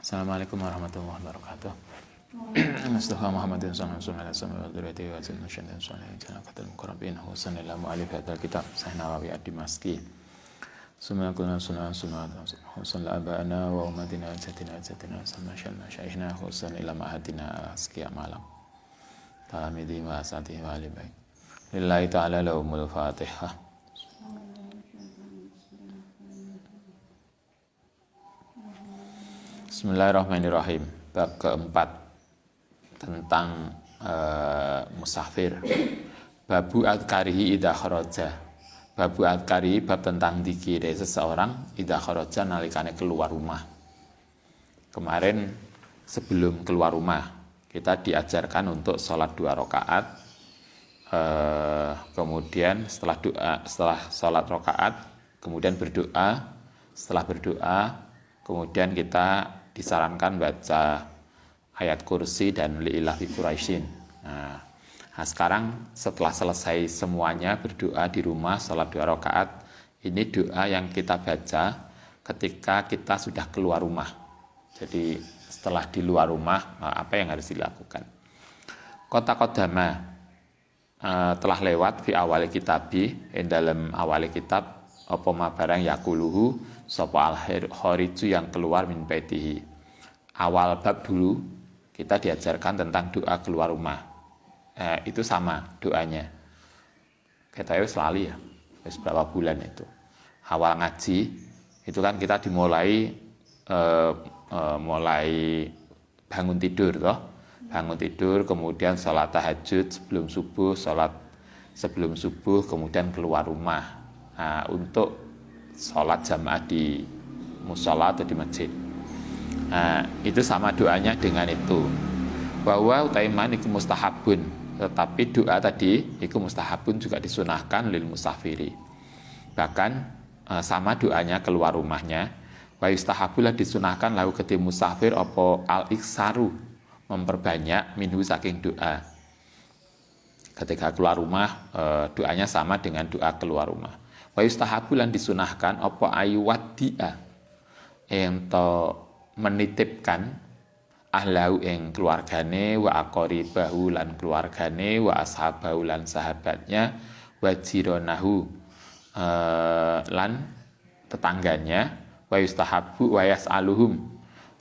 Assalamualaikum warahmatullahi wabarakatuh. Mustafa Muhammadin sallallahu alaihi wasallam wa dzurriyyati wa sallallahu alaihi wasallam muqarrabin wa sallallahu alaihi wa kitab Sahih Nawawi ad-Dimashqi. Sunnah sunnah abana wa ummatina jatina sama syaikhna husan ila ma'adina sekian malam. Talamidi wa asati wa alibai. Lillahi ta'ala lahumul Fatihah. Bismillahirrahmanirrahim. Bab keempat tentang musafir. Babu adkarihi idha kharaja. Babu adkarihi bab tentang dzikir seseorang idha kharaja nalikane keluar rumah. Kemarin sebelum keluar rumah kita diajarkan untuk sholat 2 rakaat. Kemudian setelah sholat rakaat kemudian berdoa. Setelah berdoa kemudian kita disarankan baca ayat kursi dan li'ilah fi Quraisyin. Nah, sekarang setelah selesai semuanya berdoa di rumah salat 2 rakaat, ini doa yang kita baca ketika kita sudah keluar rumah. Jadi setelah di luar rumah apa yang harus dilakukan? Kota Kodama telah lewat fi awali kitabi dalam awali kitab apa ma barang yakuluhu sapa al-khariju yang keluar min baitihi. Awal bab dulu kita diajarkan tentang doa keluar rumah. Itu sama doanya. Kita selalu ya, berapa bulan itu. Awal ngaji itu kan kita dimulai mulai bangun tidur toh. Bangun tidur kemudian sholat tahajud sebelum subuh, kemudian keluar rumah. Untuk sholat jamaah di musola atau di masjid. Itu sama doanya dengan itu. Bahwa utaiman itu mustahabun, tetapi doa tadi itu mustahabun juga disunahkan lil musafiri. Bahkan sama doanya keluar rumahnya. Wa yustahabulah disunahkan lahu kedhi musafir apa al-iksaru, memperbanyak minhu saking doa. Ketika keluar rumah doanya sama dengan doa keluar rumah. Wa yustahabulan disunahkan apa ayuwaddi'a ento menitipkan ahlahu ing keluargane wa aqaribahu lan keluargane wa ashabahu lan sahabatnya wa jiranahu lan tetangganya wa yustahabu wa yas'aluhum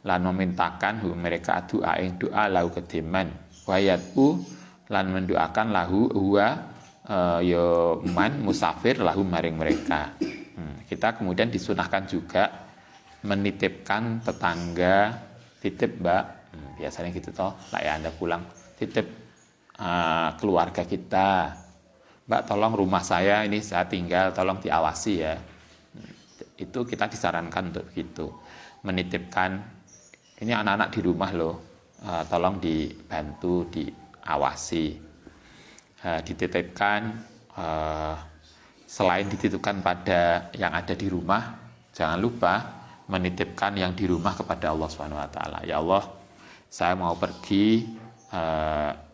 lan memintakan mereka doa ing doa lahu kediman wa yad'u lan mendoakan lahu huwa man musafir lahum maring mereka. Kita kemudian disunahkan juga menitipkan tetangga, titip mbak, biasanya gitu toh, lah ya Anda pulang titip keluarga kita, mbak tolong rumah saya ini saya tinggal tolong diawasi ya. Itu kita disarankan untuk begitu, menitipkan ini anak-anak di rumah loh, tolong dibantu diawasi. Dititipkan selain dititipkan pada yang ada di rumah, jangan lupa menitipkan yang di rumah kepada Allah SWT. Ya Allah, saya mau pergi,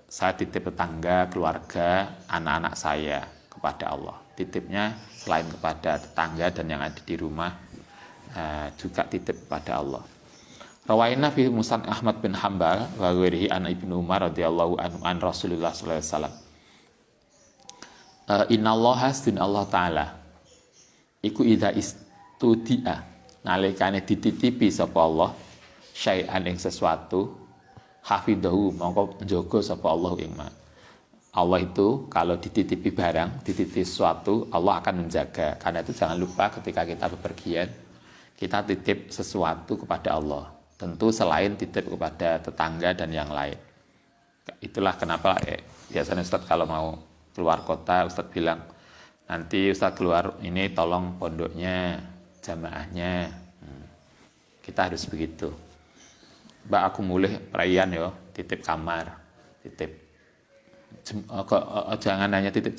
saya titip tetangga, keluarga, anak-anak saya kepada Allah. Titipnya selain kepada tetangga dan yang ada di rumah, juga titip kepada Allah. Rawaina fi Musnad Ahmad bin Hanbal wa ghairihi an Ibnu Umar radhiyallahu anhu an Rasulullah sallallahu alaihi wasallam. Innallaha hasdun Allah Ta'ala iku idha istudi'a nalikane dititipi sapa Allah syai'an ing sesuatu hafidhahu mongko njaga sapa Allah ing ma. Allah itu kalau dititipi barang, dititipi sesuatu, Allah akan menjaga. Karena itu jangan lupa ketika kita bepergian kita titip sesuatu kepada Allah. Tentu selain titip kepada tetangga dan yang lain. Itulah kenapa biasanya Ustaz kalau mau keluar kota, Ustadz bilang, nanti Ustadz keluar ini tolong pondoknya, jamaahnya. Kita harus begitu. Mbak aku mulih perayaan yo, titip kamar, titip. Jangan hanya titip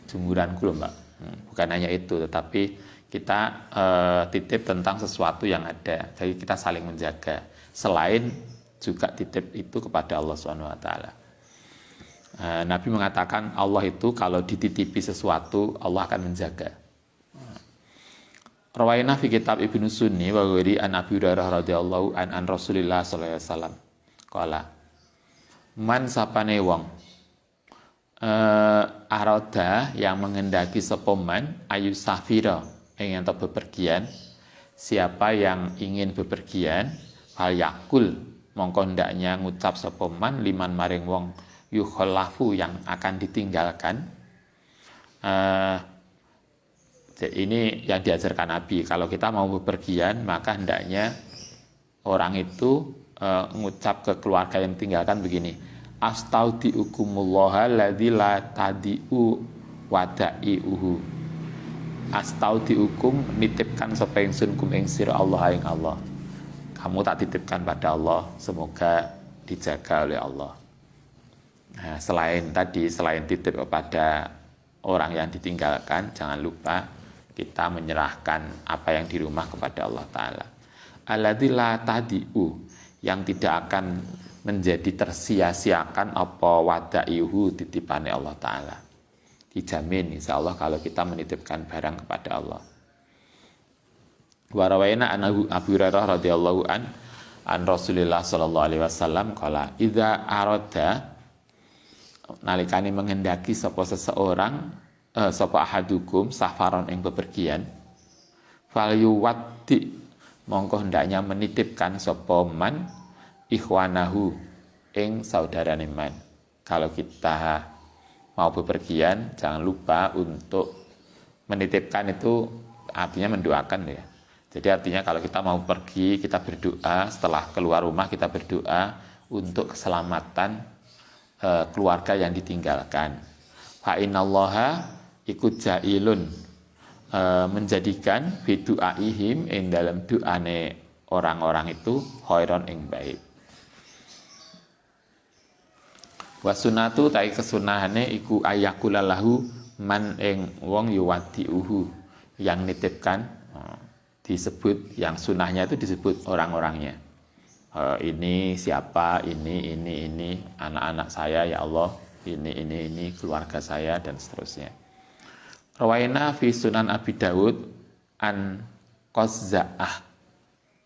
jemuranku loh Mbak. Bukan hanya itu, tetapi kita titip tentang sesuatu yang ada. Jadi kita saling menjaga. Selain juga titip itu kepada Allah SWT. Nabi mengatakan Allah itu kalau dititipi sesuatu Allah akan menjaga. Rawaina fi kitab Ibnu Sunni wa ghairi an Abi Hurairah radhiyallahu an Rasulillah sallallahu alaihi wasallam. Qala man sapane wong aroda yang mengendaki sapa man ayu safira ingin atau bepergian, siapa yang ingin bepergian fal yakul mongko hendaknya ngucap sapa man liman maring wong yukhallafu yang akan ditinggalkan. Ini yang diajarkan Nabi. Kalau kita mau bepergian, maka hendaknya orang itu mengucap ke keluarga yang tinggalkan begini: astaudiukumullaha alladzi la tadiu wadai'uhu. Astaudiukum nitipkan sapa ingsun kum ing sira Allah ing Allah. Kamu tak titipkan pada Allah, semoga dijaga oleh Allah. Nah, selain titip kepada orang yang ditinggalkan, jangan lupa kita menyerahkan apa yang di rumah kepada Allah Ta'ala. Alladzi la tadi'u, yang tidak akan menjadi tersia-siakan apa wadaihu titipane Allah Ta'ala. Dijamin insya Allah kalau kita menitipkan barang kepada Allah. Wa rawaina an Abu Hurairah radhiyallahu an Rasulillah sallallahu alaihi wasallam qala idza arada nalikane menghendaki sapa seseorang sapa ahadukum safaron ing bepergian fal yuwaddi mongko hendaknya menitipkan sapa man ikhwanahu ing saudarane man. Kalau kita mau bepergian jangan lupa untuk menitipkan, itu artinya mendoakan ya. Jadi artinya kalau kita mau pergi, kita berdoa, setelah keluar rumah kita berdoa untuk keselamatan keluarga yang ditinggalkan. Fa innallaha ikut jailun, menjadikan bidu'aihim ing dalam doane orang-orang itu khairon ing baik. Wa sunatu tai kesunahane iku ayakulalahu man ing wong yuwadiuhu, yang nitipkan disebut, yang sunahnya itu disebut orang-orangnya. Ini siapa, ini anak-anak saya ya Allah, ini keluarga saya dan seterusnya. Rawaina fi Sunan Abi Dawud an Qazza'ah,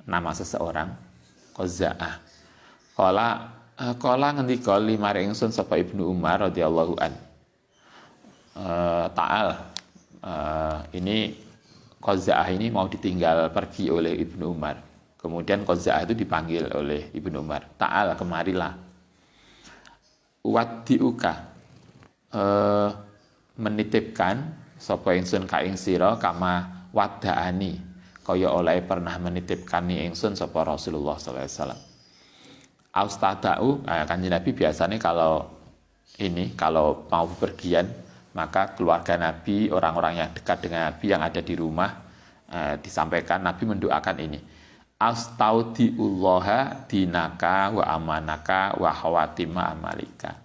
nama seseorang Qazza'ah. Qala ngendika limare ingsun sapa Ibnu Umar radhiyallahu an. Ini Qazza'ah ini mau ditinggal pergi oleh Ibnu Umar. Kemudian Qazza'ah itu dipanggil oleh Ibnu Umar. Ta'al, kemarilah. Waddi'uka, menitipkan sapa ingsun ka ing sira kama wadaani, kaya oleh pernah menitipkan ingsun sapa Rasulullah sallallahu alaihi wasallam. Austadau, Kanjeng Nabi biasanya kalau mau bepergian, maka keluarga Nabi, orang-orang yang dekat dengan Nabi yang ada di rumah, disampaikan Nabi mendoakan ini: astaudiullaha dinaka wa amanaka wa khawatima amalika.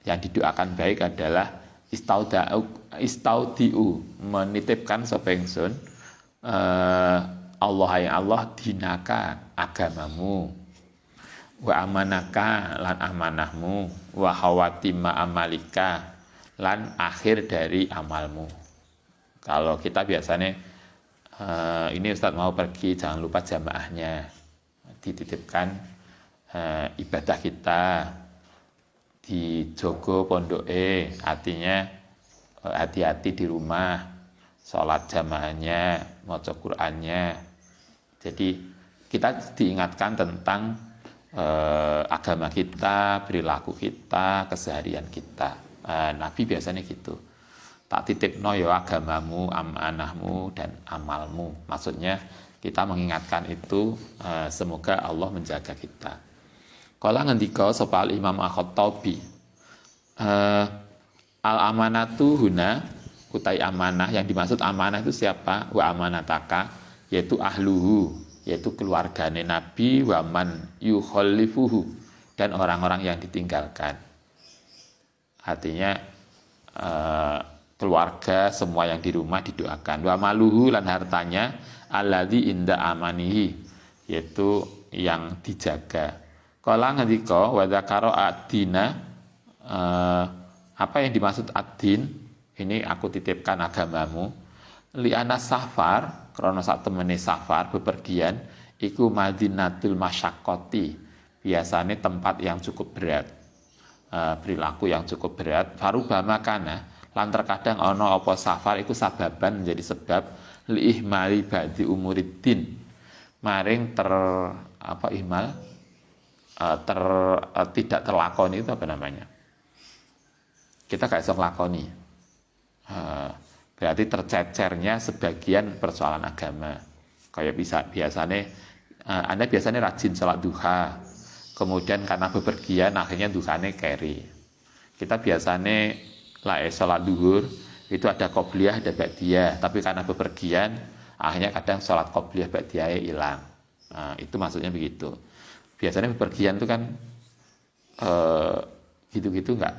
Yang didoakan baik adalah istaudiu, menitipkan sapa ingsun Allah ya Allah dinaka, agamamu, wa amanaka lan amanahmu, wa khawatima amalika lan akhir dari amalmu. Kalau kita biasanya ini Ustadz mau pergi, jangan lupa jamaahnya, dititipkan ibadah kita, dijogo pondoke, artinya hati-hati di rumah, sholat jamaahnya, maca Qur'annya. Jadi kita diingatkan tentang agama kita, perilaku kita, keseharian kita. Nabi biasanya gitu, tak titipno ya agamamu, amanahmu dan amalmu. Maksudnya kita mengingatkan itu, semoga Allah menjaga kita. Kala ngendika sapa Imam Al-Khattabi, al-amanatu huna, utai amanah, yang dimaksud amanah itu siapa? Wa amanataka, yaitu ahluhu, yaitu keluargane Nabi, wa man yukhallifuhu, dan orang-orang yang ditinggalkan. Artinya keluarga semua yang di rumah didoakan. Wa maluhu, lan hartanya, alladzi inda amanihi, yaitu yang dijaga. Kala ngendika wa dzakara ad-dina, apa yang dimaksud ad-din? Ini aku titipkan agamamu. li'ana safar krana sak temene safar bepergian iku madinatul masyaqqati, biasanya tempat yang cukup berat, perilaku yang cukup berat. Farubama kana lan terkadang ana apa safar iku sababan menjadi sebab liihmali ba'di umuriddin, maring ihmal, tidak terlakoni itu apa namanya? Kita gak bisa ngelakoni. Berarti tercecernya sebagian persoalan agama. Kayak biasanya Anda biasanya rajin sholat duha, kemudian karena bepergian akhirnya duhane carry. Kita biasanya sholat duhur itu ada qobliyah ada ba'diyah, tapi karena bepergian akhirnya kadang sholat qobliyah ba'diyah hilang. Itu maksudnya begitu. Biasanya bepergian itu kan gitu-gitu enggak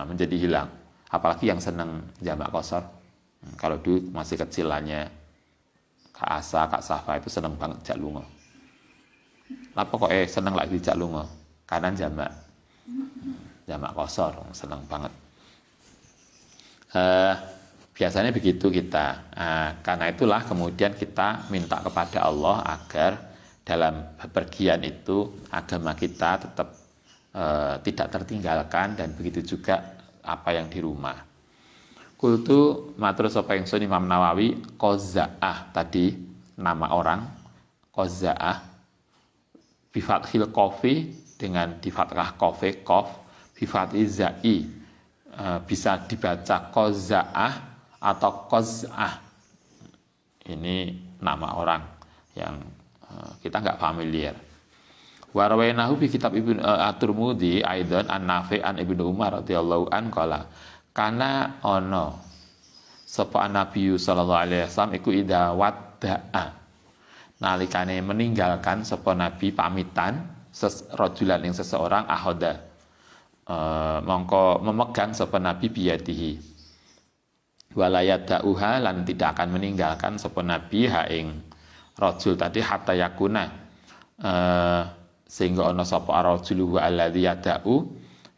menjadi hilang. Apalagi yang senang jamak qashar. Kalau dulu masih kecilannya Kak Asa, Kak Safa itu senang banget jak lunga. Lah kok senang lagi jak lunga? Kanan jamak qashar, senang banget. Biasanya begitu kita. Karena itulah kemudian kita minta kepada Allah agar dalam bepergian itu agama kita tetap tidak tertinggalkan, dan begitu juga apa yang di rumah. Kultu matur sapa ingsun Imam Nawawi, Qazaah tadi nama orang Qazaah bi fathil qafi, dengan di fathah qafi qaf, bi fathi zai, bisa dibaca Qazaah atau Qaz'ah. Ini nama orang yang kita nggak familiar. Warawainahu bi kitab Ibnu At-Tirmidzi aidan an-Nafi' an Ibnu Umar radhiyallahu an qala kana ono sapa Nabi sallallahu alaihi wasallam iku idza wadda'a, nalikane meninggalkan sapa Nabi pamitan rajulan yang seseorang ahoda, mongko memegang sapa Nabi biyadihi, walayadauha lan tidak akan meninggalkan sapa Nabi ha ing rajul tadi hatta yakuna, sehingga ana sapa rajul wa alladzi yada'u,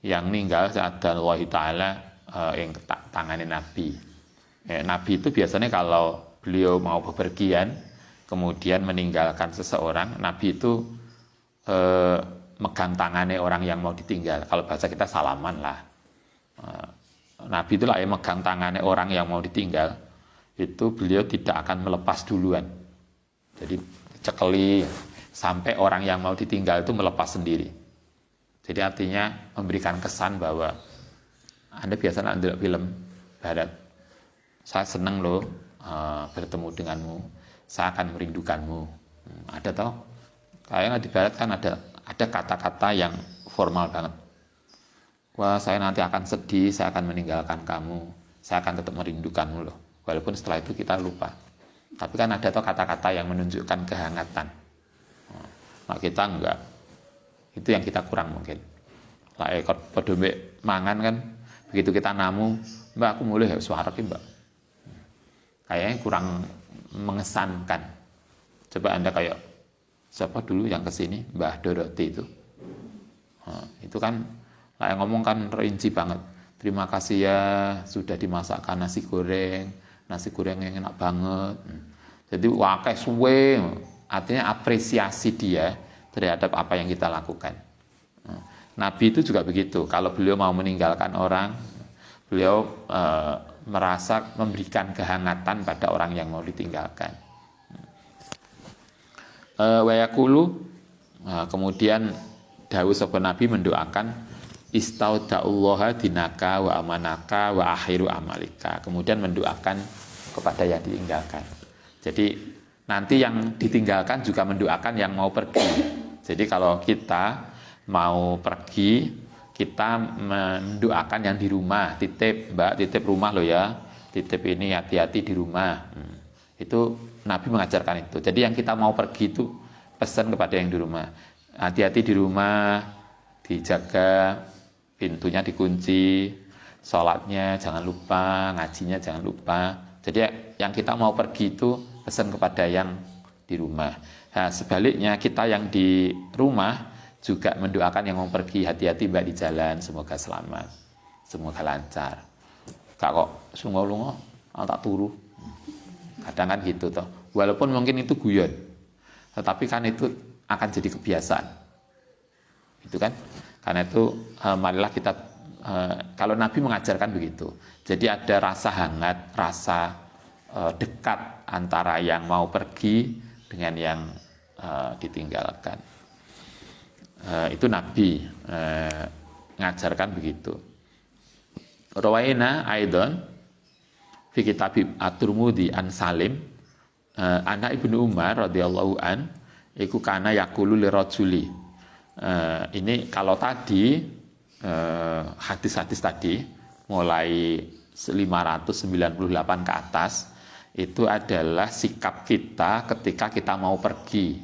yang ninggal sa'adan Allah taala yang tangane Nabi. Nabi itu biasanya kalau beliau mau bepergian kemudian meninggalkan seseorang, Nabi itu megang tangannya orang yang mau ditinggal. Kalau bahasa kita salaman lah. Nabi itulah yang megang tangannya orang yang mau ditinggal. Itu beliau tidak akan melepas duluan. Jadi cekeli sampai orang yang mau ditinggal itu melepas sendiri. Jadi artinya memberikan kesan bahwa Anda biasa nonton film barat, saya senang loh bertemu denganmu, saya akan merindukanmu. Ada toh? Kayaknya di barat kan ada kata-kata yang formal banget. Wah, saya nanti akan sedih, saya akan meninggalkan kamu, saya akan tetap merindukanmu loh. Walaupun setelah itu kita lupa. Tapi kan ada toh kata-kata yang menunjukkan kehangatan. Nah, kita enggak. Itu yang kita kurang mungkin. Lah ekor podombe mangan kan, begitu kita namu, Mbak aku mulai suara ki Mbak. Kayaknya kurang mengesankan. Coba Anda kayak siapa dulu yang kesini, Mbah Doroti itu. Nah, itu kan lah yang ngomong kan rinci banget. Terima kasih ya sudah dimasakkan nasi goreng yang enak banget. Jadi wakai suwe, artinya apresiasi dia terhadap apa yang kita lakukan. Nabi itu juga begitu. Kalau beliau mau meninggalkan orang, beliau merasa memberikan kehangatan pada orang yang mau ditinggalkan. Wayakulu, kemudian dawuh sapa Nabi mendoakan istauda'ullaha dinaka wa amanaka wa akhiru amalika. Kemudian mendoakan kepada yang ditinggalkan. Jadi nanti yang ditinggalkan juga mendoakan yang mau pergi. Jadi kalau kita mau pergi, kita mendoakan yang di rumah, titip Mbak, titip rumah lo ya, titip ini hati-hati di rumah. Itu Nabi mengajarkan itu. Jadi yang kita mau pergi itu pesan kepada yang di rumah, hati-hati di rumah, dijaga, pintunya dikunci, sholatnya jangan lupa, ngajinya jangan lupa. Jadi yang kita mau pergi itu pesan kepada yang di rumah. Nah, sebaliknya kita yang di rumah juga mendoakan yang mau pergi, hati-hati Mbak di jalan, semoga selamat, semoga lancar. Kak kok sungo lungo, tak turu. Kadang kan gitu toh. Walaupun mungkin itu guyon, tetapi kan itu akan jadi kebiasaan. Itu kan. Karena itu marilah kita kalau Nabi mengajarkan begitu. Jadi ada rasa hangat, rasa dekat antara yang mau pergi dengan yang ditinggalkan. Itu Nabi mengajarkan begitu. Rawaina Aidon fi kitab At-Tirmidzi an Salim anak Ibnu Umar radhiyallahu an iku kana yaqulu lirajuli. Ini kalau tadi hadis-hadis tadi mulai 598 ke atas itu adalah sikap kita ketika kita mau pergi,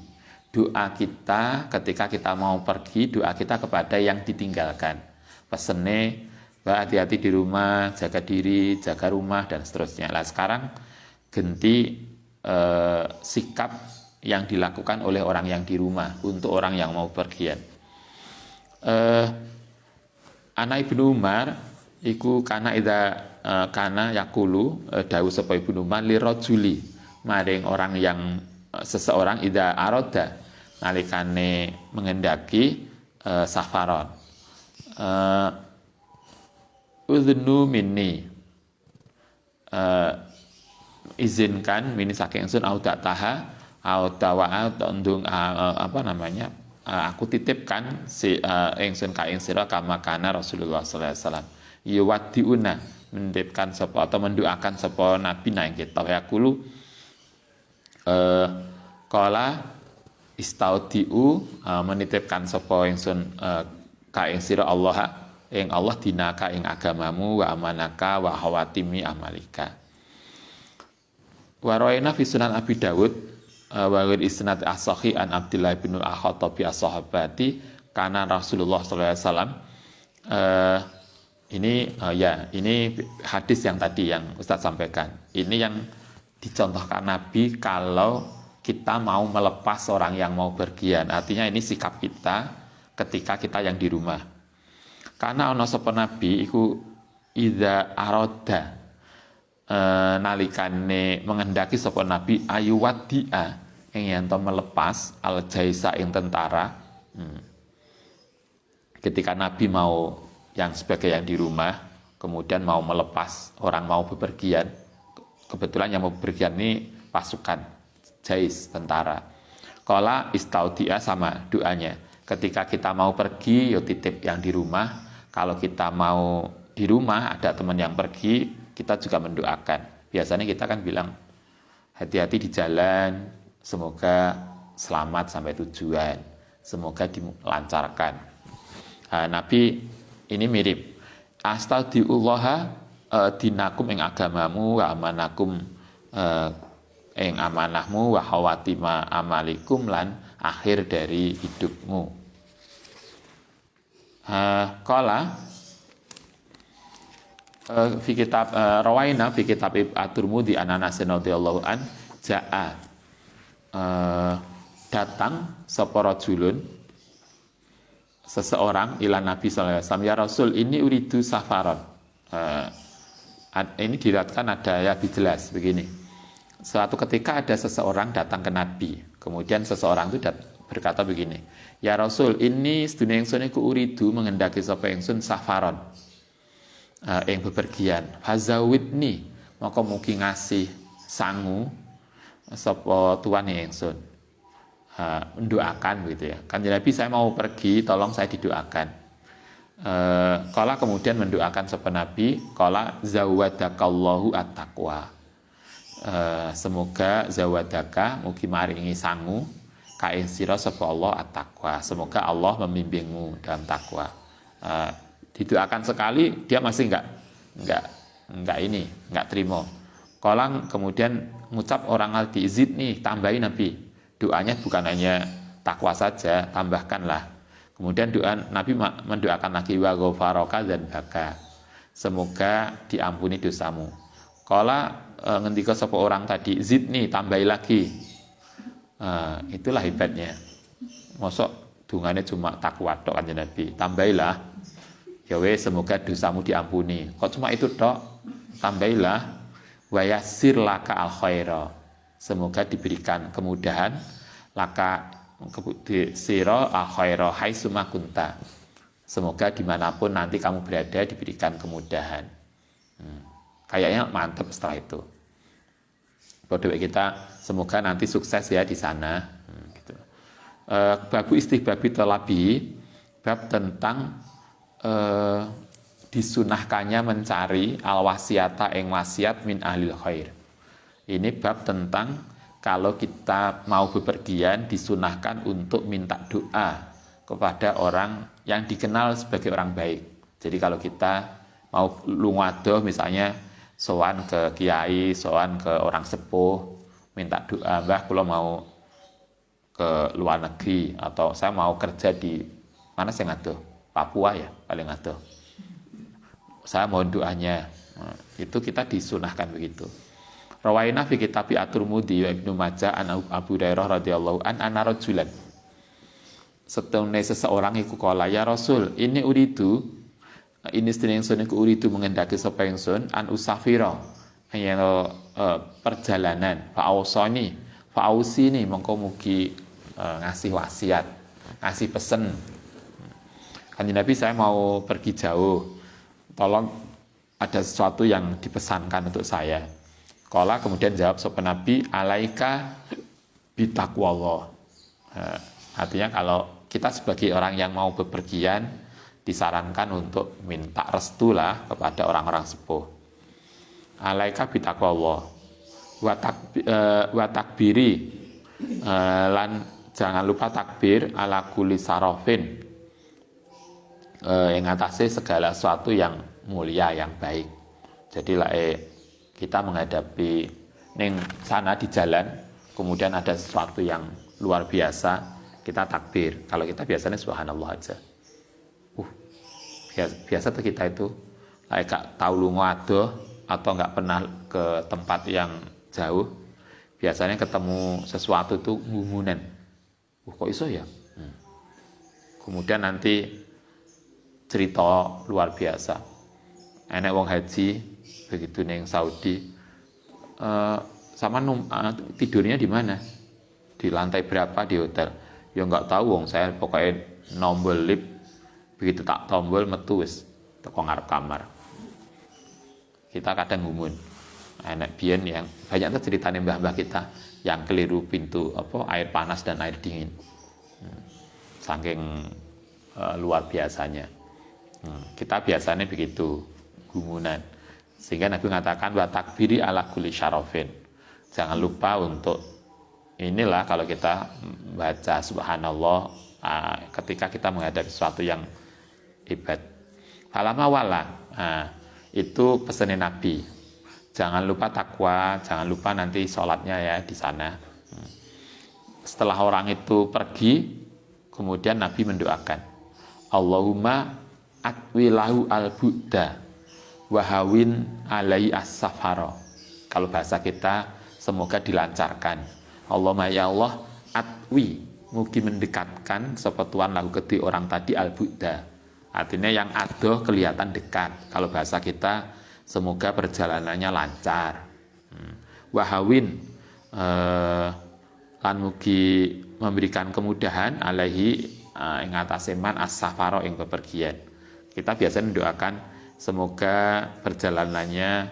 doa kita ketika kita mau pergi, doa kita kepada yang ditinggalkan, pesene hati-hati di rumah, jaga diri, jaga rumah dan seterusnya. Lah sekarang ganti sikap yang dilakukan oleh orang yang di rumah untuk orang yang mau pergian. Anak Ibnu Umar iku kana yakulu dawuh sapa Ibnu Umar li rajuli maring orang yang seseorang ida aroda nalikane mengendaki safaron udhnu minni izinkan mini saking ingsun au taha au tawa tundung aku titipkan si ingsun ka ing sira kama kana Rasulullah sallallahu alaihi wasallam yuwaddiuna menitipkan sapa atau mendoakan sapa nabi nang kita yaqulu qala istaudiu menitipkan sapa ingsun ka ing sira Allah ing Allah dinaka ing agamamu wa amanaka wa hawatimi amalika. Wa rawaina fi sunan Abi Dawud wa wal isnad as-sahih an Abdullah bin al-Khattabi as-sahabati kana Rasulullah sallallahu alaihi wasallam ini hadis yang tadi yang Ustaz sampaikan. Ini yang dicontohkan Nabi kalau kita mau melepas orang yang mau pergian. Artinya ini sikap kita ketika kita yang di rumah. Karena ana sapa Nabi iku idza aroda nalikane mengendaki sapa nabi ayuwaddia ing yen to melepas al jaisa ing tentara. Ketika nabi mau yang sebagai yang di rumah kemudian mau melepas orang mau bepergian, kebetulan yang mau bepergian ini pasukan jais tentara. Qala istaudia sama doanya. Ketika kita mau pergi yo titip yang di rumah. Kalau kita mau di rumah ada teman yang pergi, kita juga mendoakan. Biasanya kita kan bilang hati-hati di jalan, semoga selamat sampai tujuan, semoga dilancarkan. Nabi ini mirip. Astaudiullaha dinakum ing agamamu wa amanakum ing amanahmu wa hawatima amalikum lan akhir dari hidupmu. Qala fi kitab rawaina fi kitab At-Tirmidzi an Anas radhiyallahu an jaa datang sapa rajulun seseorang ila Nabi sallallahu alaihi wasallam, ya Rasul ini uridu safaron. Ini diriwayatkan ada ya jelas begini. Suatu ketika ada seseorang datang ke Nabi, kemudian seseorang itu berkata begini, ya Rasul ini sedunia ingsun iku uridu mengendaki sapa ingsun safaron yang bepergian fazawidni maka mugi ngasih sangu sapa tuane ingsun mendoakan gitu ya. Kan Nabi saya mau pergi tolong saya didoakan. Kala kemudian mendoakan sapa Nabi kala zawadakallahu at-taqwa. Semoga zawadaka mugi maringi sangu kain sira sapa Allah at-taqwa. Semoga Allah membimbingmu dalam takwa. Didoakan sekali dia masih enggak terima. Kolang kemudian ngucap orang al diizid nih tambahin Nabi. Doanya bukan hanya takwa saja, tambahkanlah. Kemudian doa Nabi mendoakan lagi wa ghafaraka dan baka. Semoga diampuni dosamu. Kala ngendika sapa orang tadi zidni tambahi lagi. Itulah hebatnya. Mosok dungane cuma takwa tok kanjeng Nabi. Tambailah. Ya wes semoga dosamu diampuni. Kok cuma itu tok? Tambailah wa yassir laka al khaira. semoga diberikan kemudahan laka siro akhaira haitsuma kunta, semoga dimanapun nanti kamu berada diberikan kemudahan. Kayaknya mantap setelah itu. Doa kita semoga nanti sukses ya di sana. Gitu. Babu istihbabi talabi, bab tentang disunahkannya mencari al-wasiata ing wasiat min ahlil khair. Ini bab tentang kalau kita mau bepergian disunahkan untuk minta doa kepada orang yang dikenal sebagai orang baik. Jadi kalau kita mau lunga adoh misalnya sowan ke kiai, sowan ke orang sepuh, minta doa, Mbah kula mau ke luar negeri atau saya mau kerja di mana saya ngadoh, Papua ya paling ngadoh. Saya mohon doanya. Nah, itu kita disunahkan begitu. Rawaina fi kitab At-Tirmidzi wa Ibnu Majah an Abu Hurairah radhiyallahu an anna rajulan. Setune seseorang iku kala ya Rasul, ini sedene ingsun iku uridu mengendaki sapa ingsun an usafira yen perjalanan fa ausini mongko mugi ngasih wasiat, ngasih pesen. Kanjeng Nabi, saya mau pergi jauh, tolong ada sesuatu yang dipesankan untuk saya. Kala kemudian jawab sapa Nabi, alaika bitaqwallah. Artinya kalau kita sebagai orang yang mau bepergian disarankan untuk minta restu lah kepada orang-orang sepuh. Alaika bitaqwallah wa takbiri, lan jangan lupa takbir ala kulli sarofin, yang atase segala sesuatu yang mulia yang baik. Jadi lah kita menghadapi ning sana di jalan, kemudian ada sesuatu yang luar biasa, kita takbir. Kalau kita biasanya subhanallah aja. Biasa tuh kita itu kayak tahu lunga adoh atau nggak pernah ke tempat yang jauh, biasanya ketemu sesuatu tuh ngumunan. Kok iso ya? Kemudian nanti cerita luar biasa. Enek wong haji begitu neng Saudi, sama tidurnya di mana? Di lantai berapa di hotel? Ya nggak tahu wong, saya pokoknya nombor lift, begitu tak tombol metu wis teko ngarep kamar. Kita kadang ngumun. Enek biyen yang banyak tuh ceritanya mbah-mbah kita yang keliru pintu air panas dan air dingin. Saking luar biasanya. Kita biasanya begitu gumunan. Sehingga Nabi mengatakan wa takbiri ala kulli syarafin. Jangan lupa untuk inilah kalau kita baca subhanallah ketika kita menghadapi sesuatu yang hebat. Falama wala. Itu pesanin Nabi. Jangan lupa takwa, jangan lupa nanti sholatnya ya di sana. Setelah orang itu pergi, kemudian Nabi mendoakan, Allahumma atwilahu al-budda wahawin alai as-safaro. Kalau bahasa kita, semoga dilancarkan. Allahumma ya Allah, atwi, mugi mendekatkan sapa Tuhan lahu kedhi orang tadi al-budda. Artinya yang adoh kelihatan dekat. Kalau bahasa kita, semoga perjalanannya lancar. Wahawin, lan mugi memberikan kemudahan alaihi ing atase man as-safaro ing bepergian. Kita biasanya mendoakan semoga perjalanannya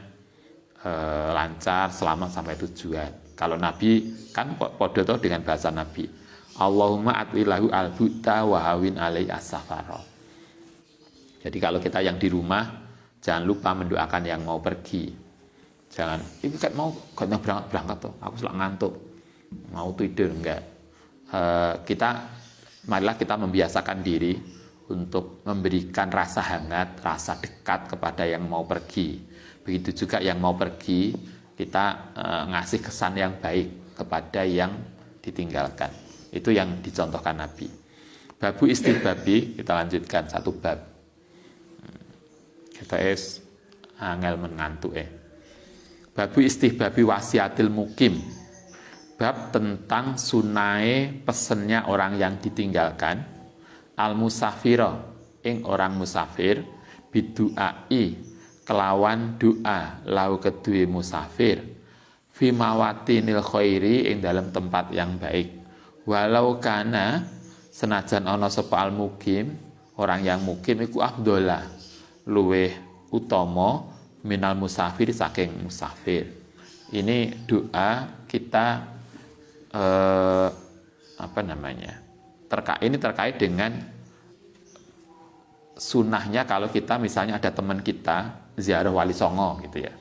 lancar, selamat sampai tujuan. Kalau Nabi kan podo toh dengan bahasa Nabi. Allahumma atwilahu al-budda wahawin alaihi as-safaro. Jadi kalau kita yang di rumah, jangan lupa mendoakan yang mau pergi. Jangan, ini kan mau berangkat tuh, aku selak ngantuk, mau tidur enggak. Marilah kita membiasakan diri untuk memberikan rasa hangat, rasa dekat kepada yang mau pergi. Begitu juga yang mau pergi, kita ngasih kesan yang baik kepada yang ditinggalkan. Itu yang dicontohkan Nabi. Babu istihbabi, kita lanjutkan satu bab. Kita angel mengantuk Babu istihbabi wasiatil mukim, bab tentang sunai pesennya orang yang ditinggalkan, al musafiro ing orang musafir, biduai kelawan doa lau kedue musafir, fi mawatinil khairi ing dalam tempat yang baik. Walau kana senajan ana sapa al mukim, orang yang mukim iku afdola luweh utama minal musafir saking musafir. Ini doa kita ini terkait dengan sunnahnya kalau kita misalnya ada teman kita ziarah Wali Songo gitu ya.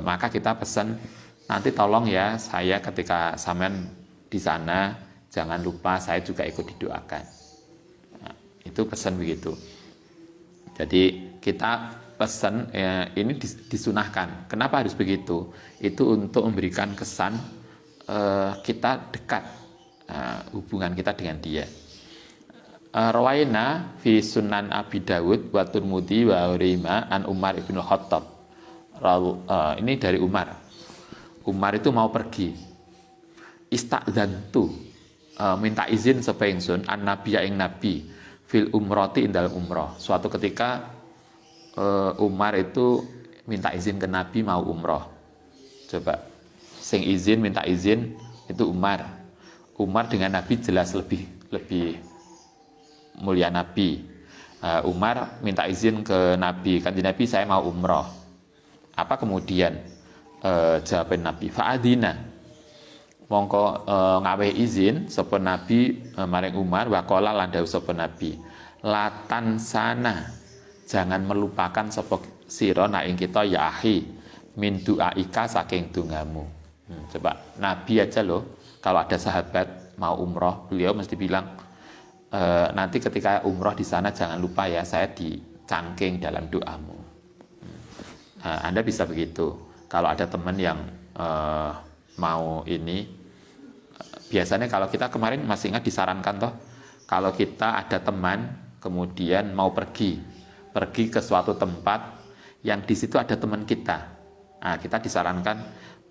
Maka kita pesan nanti tolong ya saya ketika sampean di sana jangan lupa saya juga ikut didoakan. Nah, itu pesan begitu. Jadi kita pesan ini disunahkan. Kenapa harus begitu? Itu untuk memberikan kesan kita dekat hubungan kita dengan dia. Rawaina fi Sunan Abi Dawud wa Tirmidzi wa Urima an Umar ibn Khattab. Ini dari Umar. Umar itu mau pergi. Istadzantu minta izin sapa ingsun an nabiya ing nabi fil umrati ing dalam umrah. Suatu ketika Umar itu minta izin ke nabi mau umrah. Coba sing izin minta izin itu Umar. Umar dengan nabi jelas lebih mulia nabi. Umar minta izin ke nabi, kanjeng nabi saya mau umrah. Apa kemudian jawaban nabi? Fa'adina mongko ngawehi izin sapa nabi maring Umar waqala lan dawuh sapa nabi latan sana jangan melupakan sapa sira nak ing kita ya ahi min duaika saking dongamu. Coba nabi aja loh kalau ada sahabat mau umroh beliau mesti bilang nanti ketika umroh di sana jangan lupa ya saya dicangking dalam doamu. Anda bisa begitu kalau ada teman yang mau ini. Biasanya kalau kita kemarin masih ingat disarankan toh, kalau kita ada teman kemudian mau pergi ke suatu tempat yang di situ ada teman kita. Nah, kita disarankan,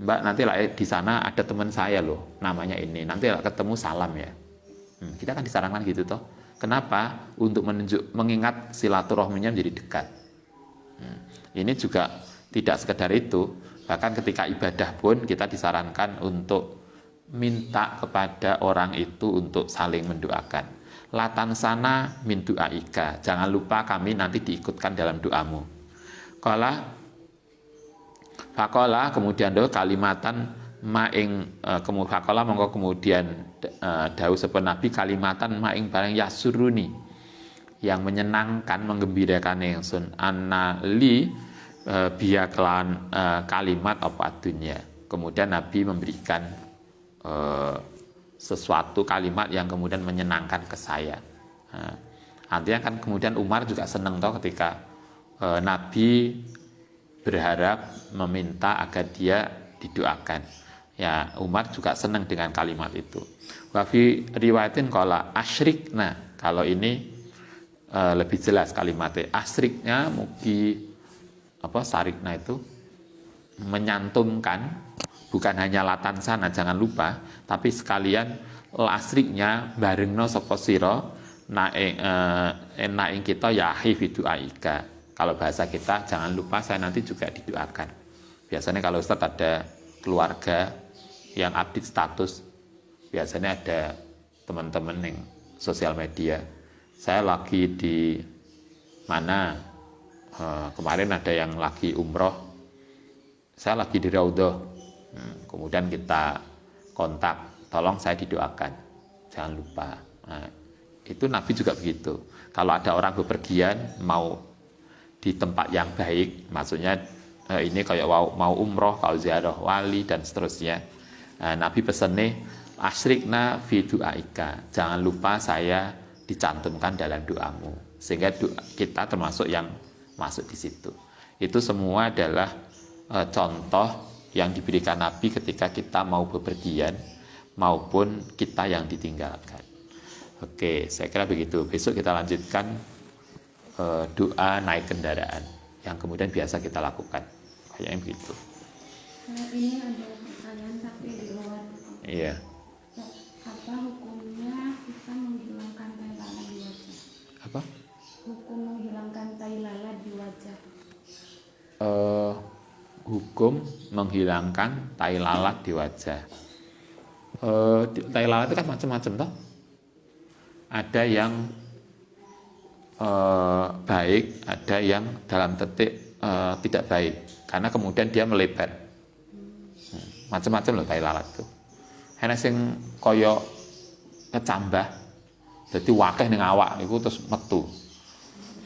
Mbak nanti lah di sana ada teman saya loh, namanya ini. Nanti lah ketemu salam ya. Kita kan disarankan gitu toh. Kenapa? Untuk mengingat silaturahminya menjadi dekat. Ini juga tidak sekedar itu, bahkan ketika ibadah pun kita disarankan untuk minta kepada orang itu untuk saling mendoakan. Latan sana min du'aika, jangan lupa kami nanti diikutkan dalam doamu. Fakola kemudian do kalimatan maing fakola mongko kemudian dawuh sapa nabi kalimatan maing barang yasuruni yang menyenangkan menggembirakan ingsun annali biya kelan kalimat apa dunia. Kemudian nabi memberikan sesuatu kalimat yang kemudian menyenangkan ke saya. Artinya kan kemudian Umar juga senang toh ketika Nabi berharap meminta agar dia didoakan. Ya Umar juga senang dengan kalimat itu. Wa fi riwayatin qala asyrikna. Kalau ini lebih jelas kalimatnya. Asyriknya mugi sarikna itu menyantumkan. Bukan hanya latan sana, jangan lupa, tapi sekalian lasriknya barengno sapa sira naing kita ya hifidu aika. Kalau bahasa kita jangan lupa saya nanti juga didoakan. Biasanya kalau Ustadz ada keluarga yang update status, biasanya ada teman-teman yang sosial media. Saya lagi di mana? Kemarin ada yang lagi umroh, saya lagi di Raudhah. Kemudian kita kontak, tolong saya didoakan, jangan lupa. Nah, itu Nabi juga begitu. Kalau ada orang bepergian mau di tempat yang baik, maksudnya ini kayak mau umroh, kalau ziarah wali dan seterusnya, Nabi pesannya asyrikna fi du'aika, jangan lupa saya dicantumkan dalam doamu, sehingga kita termasuk yang masuk di situ. Itu semua adalah contoh yang diberikan Nabi ketika kita mau bepergian maupun kita yang ditinggalkan. Oke, saya kira begitu. Besok kita lanjutkan doa naik kendaraan yang kemudian biasa kita lakukan. Kayaknya begitu. Ini ada pertanyaan tapi di luar. Iya. Apa hukumnya kita menghilangkan tai lalat di wajah? Apa? Hukum menghilangkan tai lalat di wajah. Hukum hukum menghilangkan tai lalat di wajah. Tai lalat itu kan macam-macam toh. Ada yang baik, ada yang dalam titik tidak baik, karena kemudian dia melebar. Macam-macam loh tai lalat itu. Ana sing kaya kecambah, jadi wakeh ning awak itu terus metu.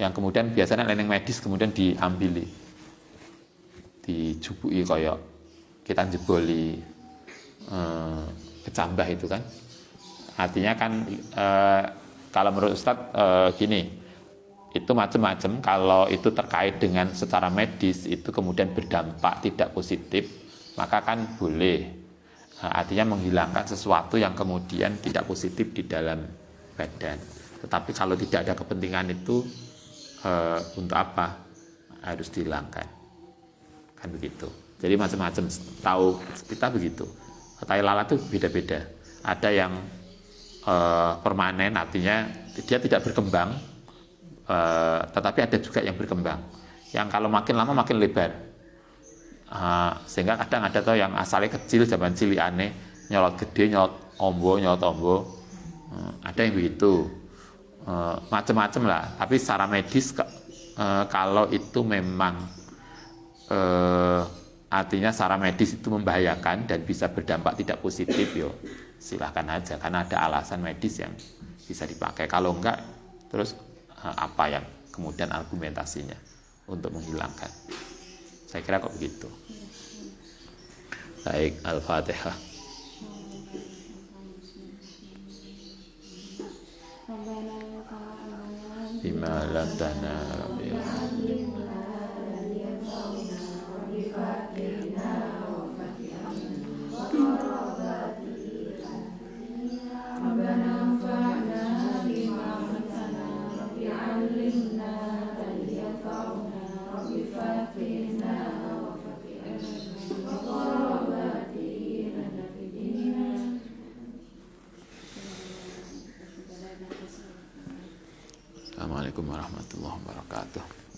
Yang kemudian biasanya leneng medis kemudian diambili, dijubuki kaya kita jeboli kecambah itu kan. Artinya kan kalau menurut Ustadz gini, itu macam-macam. Kalau itu terkait dengan secara medis itu kemudian berdampak tidak positif, maka kan boleh. Artinya menghilangkan sesuatu yang kemudian tidak positif di dalam badan. Tetapi kalau tidak ada kepentingan itu untuk apa harus dihilangkan, kan begitu. Jadi macam-macam, tahu kita begitu. Tai lalat itu beda-beda. Ada yang permanen, artinya dia tidak berkembang, tetapi ada juga yang berkembang, yang kalau makin lama makin lebar, sehingga kadang ada tuh yang asalnya kecil zaman cilikane nyolot gede, nyolot ombo, ada yang begitu. Macam-macam lah. Tapi secara medis kalau itu memang artinya secara medis itu membahayakan dan bisa berdampak tidak positif, yo silahkan aja, karena ada alasan medis yang bisa dipakai. Kalau enggak, terus apa yang kemudian argumentasinya untuk menghilangkan? Saya kira kok begitu. Baik, Al-Fatihah. Bima ladana rabbil Assalamualaikum warahmatullahi wabarakatuh.